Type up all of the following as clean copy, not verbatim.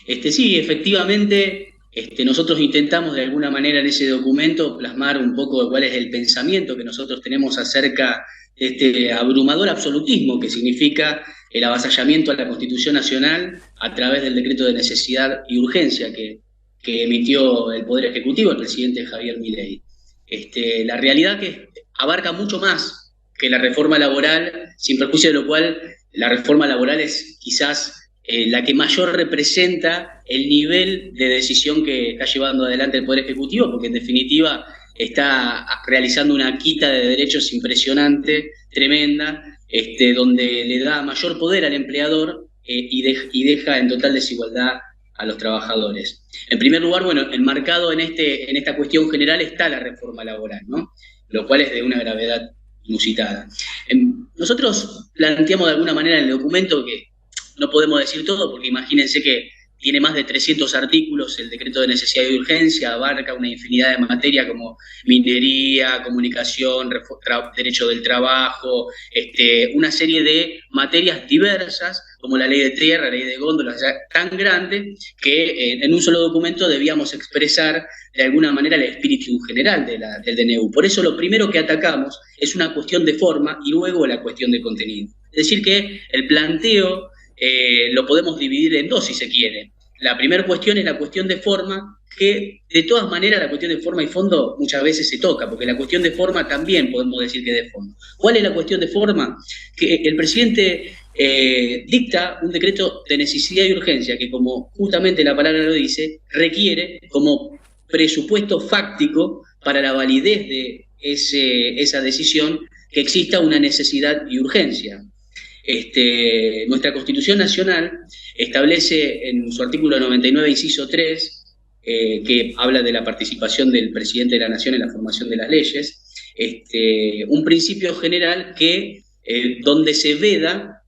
Sí, efectivamente, nosotros intentamos de alguna manera en ese documento plasmar un poco de cuál es el pensamiento que nosotros tenemos acerca de este abrumador absolutismo que significa el avasallamiento a la Constitución Nacional a través del decreto de necesidad y urgencia que emitió el Poder Ejecutivo, el presidente Javier Milei. La realidad que abarca mucho más que la reforma laboral, sin perjuicio de lo cual la reforma laboral es quizás la que mayor representa el nivel de decisión que está llevando adelante el Poder Ejecutivo, porque en definitiva está realizando una quita de derechos impresionante, tremenda, donde le da mayor poder al empleador y deja en total desigualdad a los trabajadores. En primer lugar, bueno, enmarcado en esta cuestión general está la reforma laboral, ¿no? Lo cual es de una gravedad inusitada. Nosotros planteamos de alguna manera en el documento que no podemos decir todo, porque imagínense que tiene más de 300 artículos, el decreto de necesidad y urgencia abarca una infinidad de materias como minería, comunicación, derecho del trabajo, una serie de materias diversas, como la ley de tierra, la ley de góndolas, tan grande que en un solo documento debíamos expresar de alguna manera el espíritu general del DNU. Por eso lo primero que atacamos es una cuestión de forma y luego la cuestión de contenido. Es decir, que el planteo lo podemos dividir en dos si se quiere. La primera cuestión es la cuestión de forma, que de todas maneras la cuestión de forma y fondo muchas veces se toca, porque la cuestión de forma también podemos decir que es de fondo. ¿Cuál es la cuestión de forma? Que el presidente dicta un decreto de necesidad y urgencia que, como justamente la palabra lo dice, requiere como presupuesto fáctico para la validez de esa decisión que exista una necesidad y urgencia. Nuestra Constitución Nacional establece en su artículo 99, inciso 3, que habla de la participación del presidente de la Nación en la formación de las leyes, un principio general donde se veda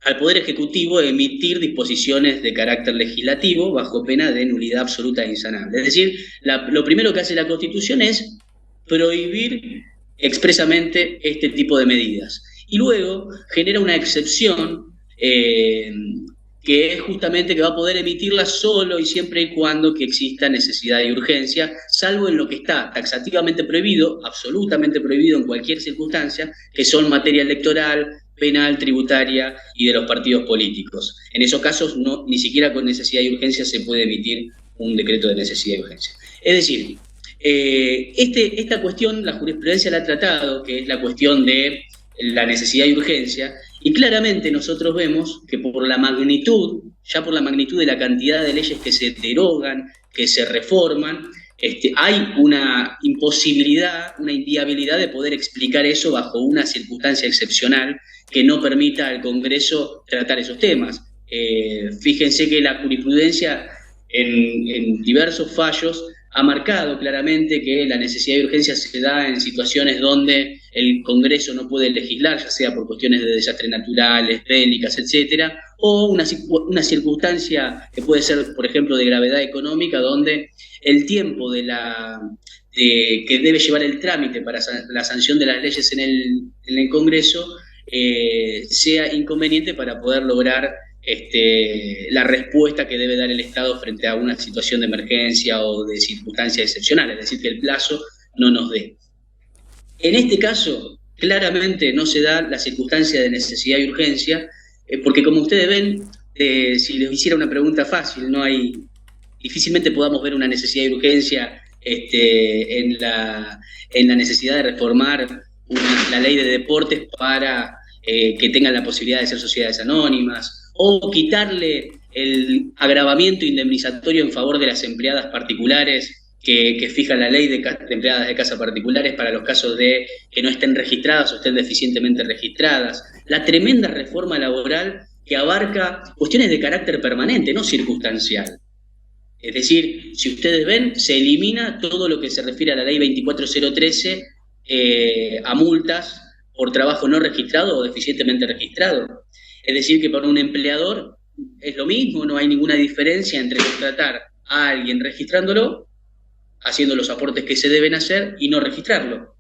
al Poder Ejecutivo emitir disposiciones de carácter legislativo bajo pena de nulidad absoluta e insanable. Es decir, lo primero que hace la Constitución es prohibir expresamente este tipo de medidas. Y luego genera una excepción que es justamente que va a poder emitirla solo y siempre y cuando que exista necesidad y urgencia, salvo en lo que está taxativamente prohibido, absolutamente prohibido en cualquier circunstancia, que son materia electoral, penal, tributaria y de los partidos políticos. En esos casos, ni siquiera con necesidad y urgencia se puede emitir un decreto de necesidad y urgencia. Es decir, esta cuestión, la jurisprudencia la ha tratado, que es la cuestión de la necesidad y urgencia, y claramente nosotros vemos que por la magnitud de la cantidad de leyes que se derogan, que se reforman, hay una imposibilidad, una inviabilidad de poder explicar eso bajo una circunstancia excepcional que no permita al Congreso tratar esos temas. Fíjense que la jurisprudencia en diversos fallos ha marcado claramente que la necesidad de urgencia se da en situaciones donde el Congreso no puede legislar, ya sea por cuestiones de desastres naturales, bélicas, etcétera, o una circunstancia que puede ser, por ejemplo, de gravedad económica, donde el tiempo que debe llevar el trámite para la sanción de las leyes en el Congreso sea inconveniente para poder lograr la respuesta que debe dar el Estado frente a una situación de emergencia o de circunstancias excepcionales, es decir, que el plazo no nos dé. En este caso, claramente no se da la circunstancia de necesidad y urgencia, porque como ustedes ven, si les hiciera una pregunta fácil, difícilmente podamos ver una necesidad y urgencia en la necesidad de reformar la ley de deportes para que tengan la posibilidad de ser sociedades anónimas, o quitarle el agravamiento indemnizatorio en favor de las empleadas particulares que fija la ley de empleadas de casa particulares para los casos de que no estén registradas o estén deficientemente registradas. La tremenda reforma laboral que abarca cuestiones de carácter permanente, no circunstancial. Es decir, si ustedes ven, se elimina todo lo que se refiere a la ley 24013 a multas por trabajo no registrado o deficientemente registrado. Es decir, que para un empleador es lo mismo, no hay ninguna diferencia entre contratar a alguien registrándolo, haciendo los aportes que se deben hacer y no registrarlo.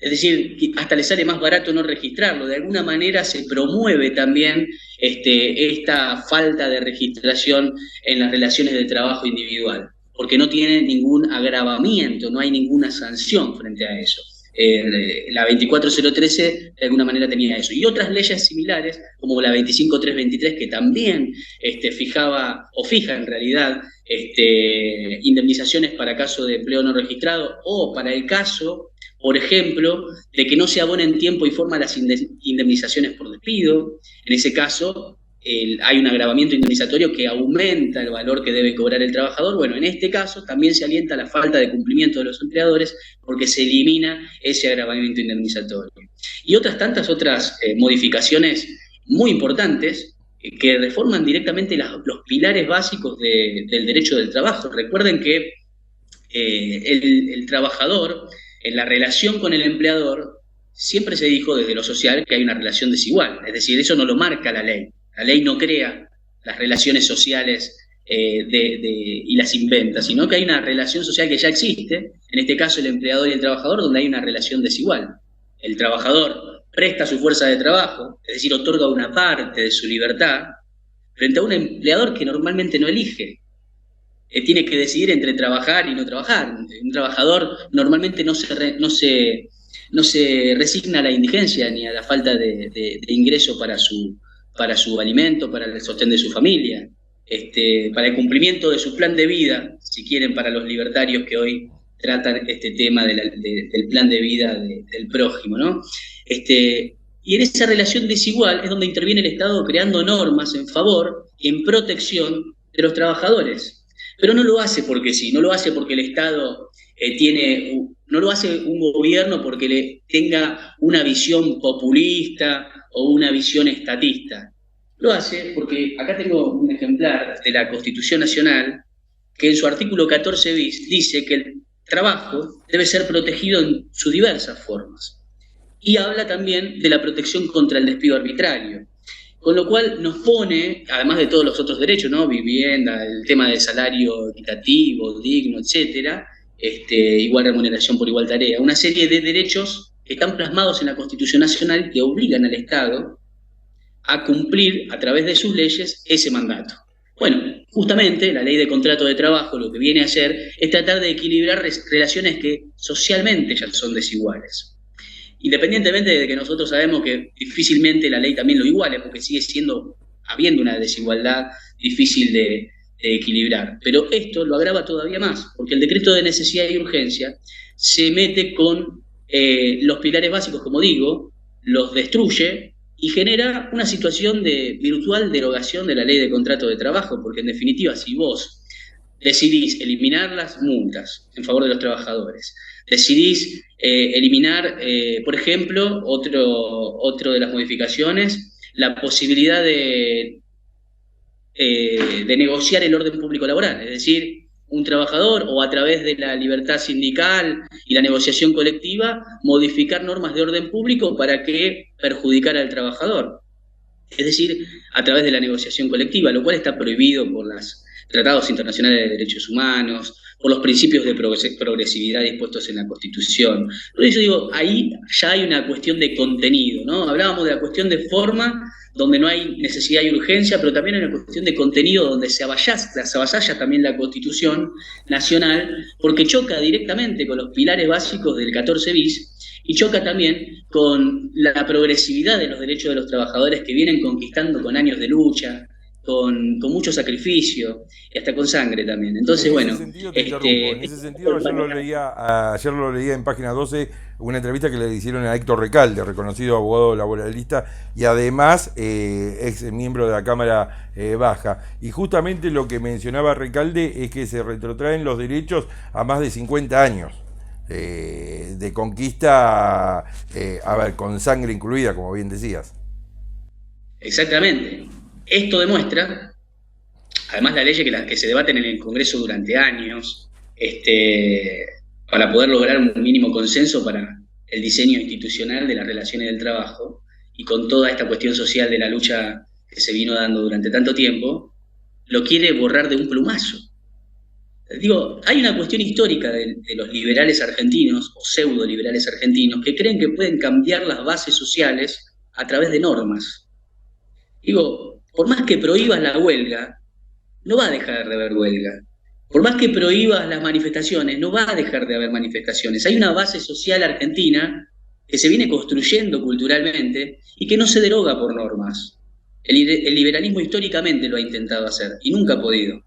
Es decir, hasta le sale más barato no registrarlo. De alguna manera se promueve también esta falta de registración en las relaciones de trabajo individual, porque no tiene ningún agravamiento, no hay ninguna sanción frente a eso. La 24013 de alguna manera tenía eso. Y otras leyes similares, como la 25323, que también fijaba, o fija en realidad, indemnizaciones para caso de empleo no registrado, o para el caso, por ejemplo, de que no se abonen en tiempo y forma las indemnizaciones por despido. En ese caso, hay un agravamiento indemnizatorio que aumenta el valor que debe cobrar el trabajador. Bueno, en este caso también se alienta la falta de cumplimiento de los empleadores porque se elimina ese agravamiento indemnizatorio. Y otras modificaciones muy importantes que reforman directamente los pilares básicos del derecho del trabajo. Recuerden que el trabajador, en la relación con el empleador, siempre se dijo desde lo social que hay una relación desigual. Es decir, eso no lo marca la ley. La ley no crea las relaciones sociales y las inventa, sino que hay una relación social que ya existe, en este caso el empleador y el trabajador, donde hay una relación desigual. El trabajador presta su fuerza de trabajo, es decir, otorga una parte de su libertad, frente a un empleador que normalmente no elige. Tiene que decidir entre trabajar y no trabajar. Un trabajador normalmente no se resigna a la indigencia ni a la falta de ingreso para su alimento, para el sostén de su familia, para el cumplimiento de su plan de vida, si quieren, para los libertarios que hoy tratan este tema del plan de vida del prójimo, ¿no? Y en esa relación desigual es donde interviene el Estado creando normas en favor y en protección de los trabajadores. Pero no lo hace porque sí, no lo hace porque el Estado no lo hace un gobierno porque tenga una visión populista o una visión estatista. Lo hace porque acá tengo un ejemplar de la Constitución Nacional que en su artículo 14 bis dice que el trabajo debe ser protegido en sus diversas formas. Y habla también de la protección contra el despido arbitrario. Con lo cual nos pone, además de todos los otros derechos, ¿no? Vivienda, el tema del salario equitativo, digno, etcétera, igual remuneración por igual tarea, una serie de derechos que están plasmados en la Constitución Nacional que obligan al Estado a cumplir a través de sus leyes ese mandato. Bueno, justamente la ley de contrato de trabajo lo que viene a hacer es tratar de equilibrar relaciones que socialmente ya son desiguales. Independientemente de que nosotros sabemos que difícilmente la ley también lo iguale, porque sigue habiendo una desigualdad difícil de equilibrar. Pero esto lo agrava todavía más, porque el decreto de necesidad y urgencia se mete con los pilares básicos, como digo, los destruye y genera una situación de virtual derogación de la ley de contrato de trabajo, porque en definitiva, si vos decidís eliminar las multas en favor de los trabajadores, decidís eliminar, por ejemplo, otro de las modificaciones, la posibilidad de negociar el orden público laboral, es decir, un trabajador o a través de la libertad sindical y la negociación colectiva, modificar normas de orden público para que perjudicar al trabajador. Es decir, a través de la negociación colectiva, lo cual está prohibido por los tratados internacionales de derechos humanos, por los principios de progresividad dispuestos en la Constitución. Por eso digo, ahí ya hay una cuestión de contenido, ¿no? Hablábamos de la cuestión de forma, donde no hay necesidad y urgencia, pero también hay una cuestión de contenido donde se avasalla también la Constitución Nacional, porque choca directamente con los pilares básicos del 14 bis, y choca también con la progresividad de los derechos de los trabajadores que vienen conquistando con años de lucha, con mucho sacrificio y hasta con sangre también. Entonces, En bueno, ese sentido te interrumpo. En ese sentido, ayer lo leía en página 12, una entrevista que le hicieron a Héctor Recalde, reconocido abogado laboralista y además ex miembro de la Cámara Baja. Y justamente lo que mencionaba Recalde es que se retrotraen los derechos a más de 50 años de conquista, con sangre incluida, como bien decías. exactamente. Esto demuestra, además las leyes que se debaten en el Congreso durante años, para poder lograr un mínimo consenso para el diseño institucional de las relaciones del trabajo, y con toda esta cuestión social de la lucha que se vino dando durante tanto tiempo, lo quiere borrar de un plumazo. Es Digo, hay una cuestión histórica de los liberales argentinos, o pseudo liberales argentinos, que creen que pueden cambiar las bases sociales a través de normas. Digo, por más que prohíbas la huelga, no va a dejar de haber huelga. Por más que prohíbas las manifestaciones, no va a dejar de haber manifestaciones. Hay una base social argentina que se viene construyendo culturalmente y que no se deroga por normas. El liberalismo históricamente lo ha intentado hacer y nunca ha podido.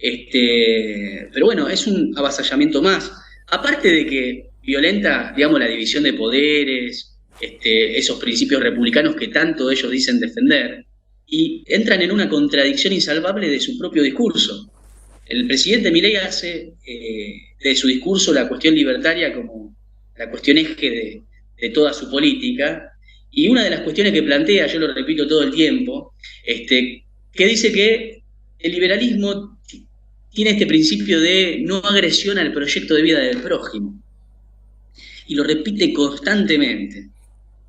Pero bueno, es un avasallamiento más. Aparte de que violenta, digamos, la división de poderes, esos principios republicanos que tanto ellos dicen defender, y entran en una contradicción insalvable de su propio discurso. El presidente Milei hace de su discurso la cuestión libertaria como la cuestión eje de toda su política, y una de las cuestiones que plantea, yo lo repito todo el tiempo, que dice que el liberalismo tiene este principio de no agresión al proyecto de vida del prójimo, y lo repite constantemente.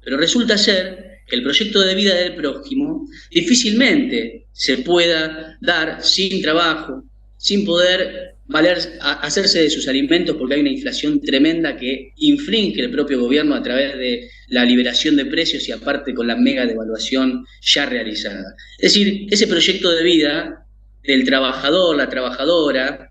Pero resulta ser que el proyecto de vida del prójimo difícilmente se pueda dar sin trabajo, sin poder hacerse de sus alimentos, porque hay una inflación tremenda que infringe el propio gobierno a través de la liberación de precios y aparte con la mega devaluación ya realizada. Es decir, ese proyecto de vida del trabajador, la trabajadora,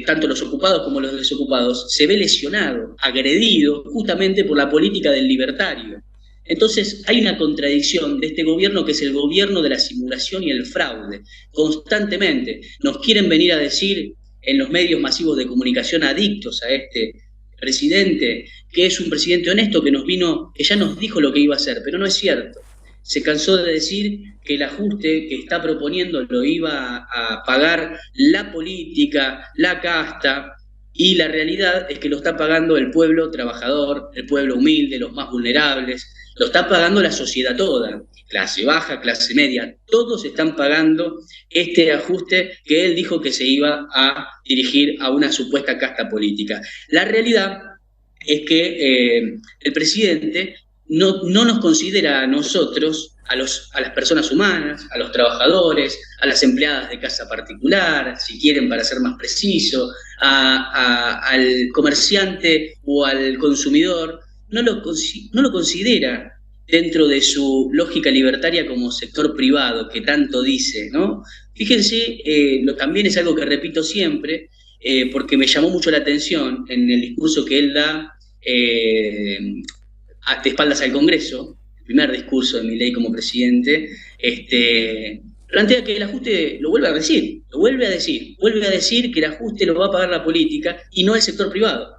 tanto los ocupados como los desocupados, se ve lesionado, agredido justamente por la política del libertario. Entonces hay una contradicción de este gobierno que es el gobierno de la simulación y el fraude. Constantemente nos quieren venir a decir en los medios masivos de comunicación adictos a este presidente que es un presidente honesto que ya nos dijo lo que iba a hacer, pero no es cierto. Se cansó de decir que el ajuste que está proponiendo lo iba a pagar la política, la casta, y la realidad es que lo está pagando el pueblo trabajador, el pueblo humilde, los más vulnerables, lo está pagando la sociedad toda, clase baja, clase media, todos están pagando este ajuste que él dijo que se iba a dirigir a una supuesta casta política. La realidad es que el presidente no nos considera a nosotros, a las personas humanas, a los trabajadores, a las empleadas de casa particular, si quieren para ser más preciso, al comerciante o al consumidor, no lo considera dentro de su lógica libertaria como sector privado, que tanto dice, ¿no? Fíjense, también es algo que repito siempre, porque me llamó mucho la atención en el discurso que él da de espaldas al Congreso, el primer discurso de Milei como presidente, plantea que el ajuste, lo vuelve a decir que el ajuste lo va a pagar la política y no el sector privado.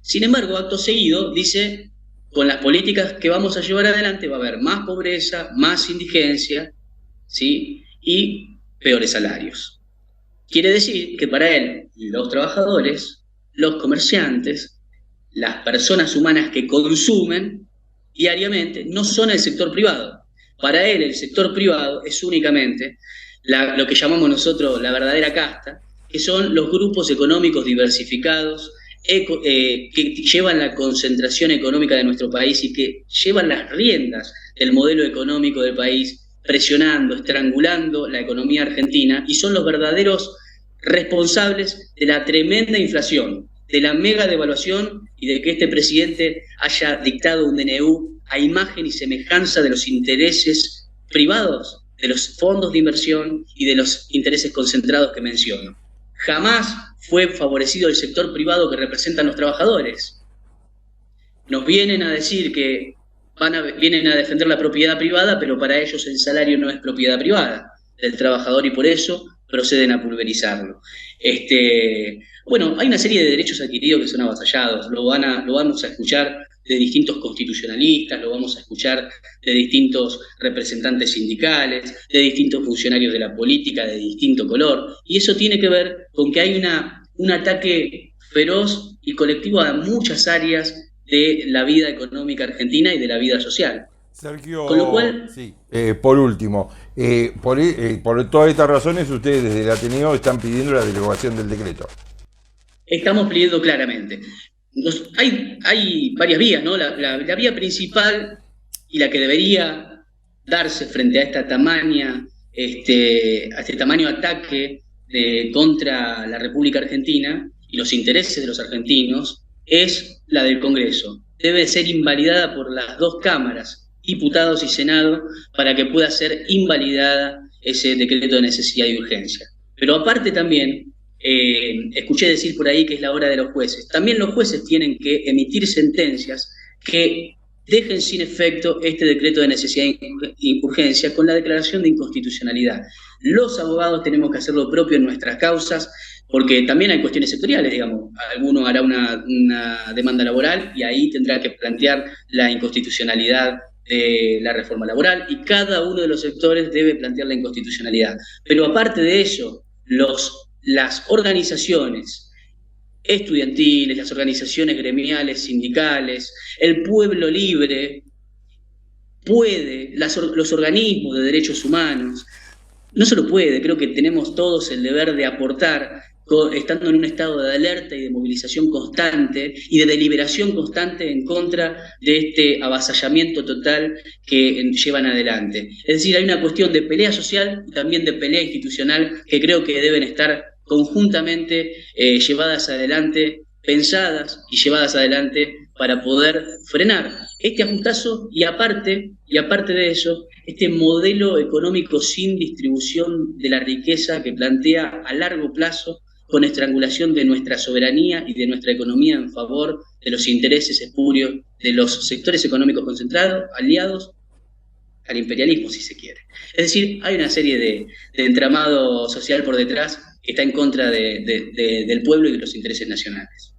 Sin embargo, acto seguido, dice, con las políticas que vamos a llevar adelante va a haber más pobreza, más indigencia, ¿sí? Y peores salarios. Quiere decir que para él, los trabajadores, los comerciantes, las personas humanas que consumen diariamente no son el sector privado. Para él el sector privado es únicamente lo que llamamos nosotros la verdadera casta, que son los grupos económicos diversificados que llevan la concentración económica de nuestro país y que llevan las riendas del modelo económico del país, presionando, estrangulando la economía argentina, y son los verdaderos responsables de la tremenda inflación, de la mega devaluación y de que este presidente haya dictado un DNU a imagen y semejanza de los intereses privados, de los fondos de inversión y de los intereses concentrados que menciono. Jamás fue favorecido el sector privado que representan los trabajadores. Nos vienen a decir que vienen a defender la propiedad privada, pero para ellos el salario no es propiedad privada del trabajador y por eso proceden a pulverizarlo. Bueno, hay una serie de derechos adquiridos que son avasallados, lo vamos a escuchar de distintos constitucionalistas, lo vamos a escuchar de distintos representantes sindicales, de distintos funcionarios de la política de distinto color, y eso tiene que ver con que hay un ataque feroz y colectivo a muchas áreas de la vida económica argentina y de la vida social. Sergio, Con lo cual, sí, por último, por todas estas razones ustedes desde el Ateneo están pidiendo la derogación del decreto. Estamos pidiendo claramente. Hay varias vías, ¿no? La vía principal y la que debería darse frente a a este tamaño ataque contra la República Argentina y los intereses de los argentinos es la del Congreso. Debe ser invalidada por las dos cámaras, diputados y Senado, para que pueda ser invalidada ese decreto de necesidad y urgencia. Pero aparte también, escuché decir por ahí que es la hora de los jueces. También los jueces tienen que emitir sentencias que dejen sin efecto este decreto de necesidad y urgencia con la declaración de inconstitucionalidad. Los abogados tenemos que hacer lo propio en nuestras causas, porque también hay cuestiones sectoriales, digamos. Alguno hará una demanda laboral y ahí tendrá que plantear la inconstitucionalidad de la reforma laboral, y cada uno de los sectores debe plantear la inconstitucionalidad. Pero aparte de eso, las organizaciones estudiantiles, las organizaciones gremiales, sindicales, el pueblo libre, los organismos de derechos humanos, no solo puede, creo que tenemos todos el deber de aportar, estando en un estado de alerta y de movilización constante y de deliberación constante en contra de este avasallamiento total que llevan adelante. Es decir, hay una cuestión de pelea social y también de pelea institucional que creo que deben estar conjuntamente llevadas adelante, pensadas y llevadas adelante para poder frenar este ajustazo y aparte de eso, este modelo económico sin distribución de la riqueza que plantea a largo plazo, con estrangulación de nuestra soberanía y de nuestra economía en favor de los intereses espurios de los sectores económicos concentrados, aliados al imperialismo, si se quiere. Es decir, hay una serie de entramado social por detrás que está en contra del pueblo y de los intereses nacionales.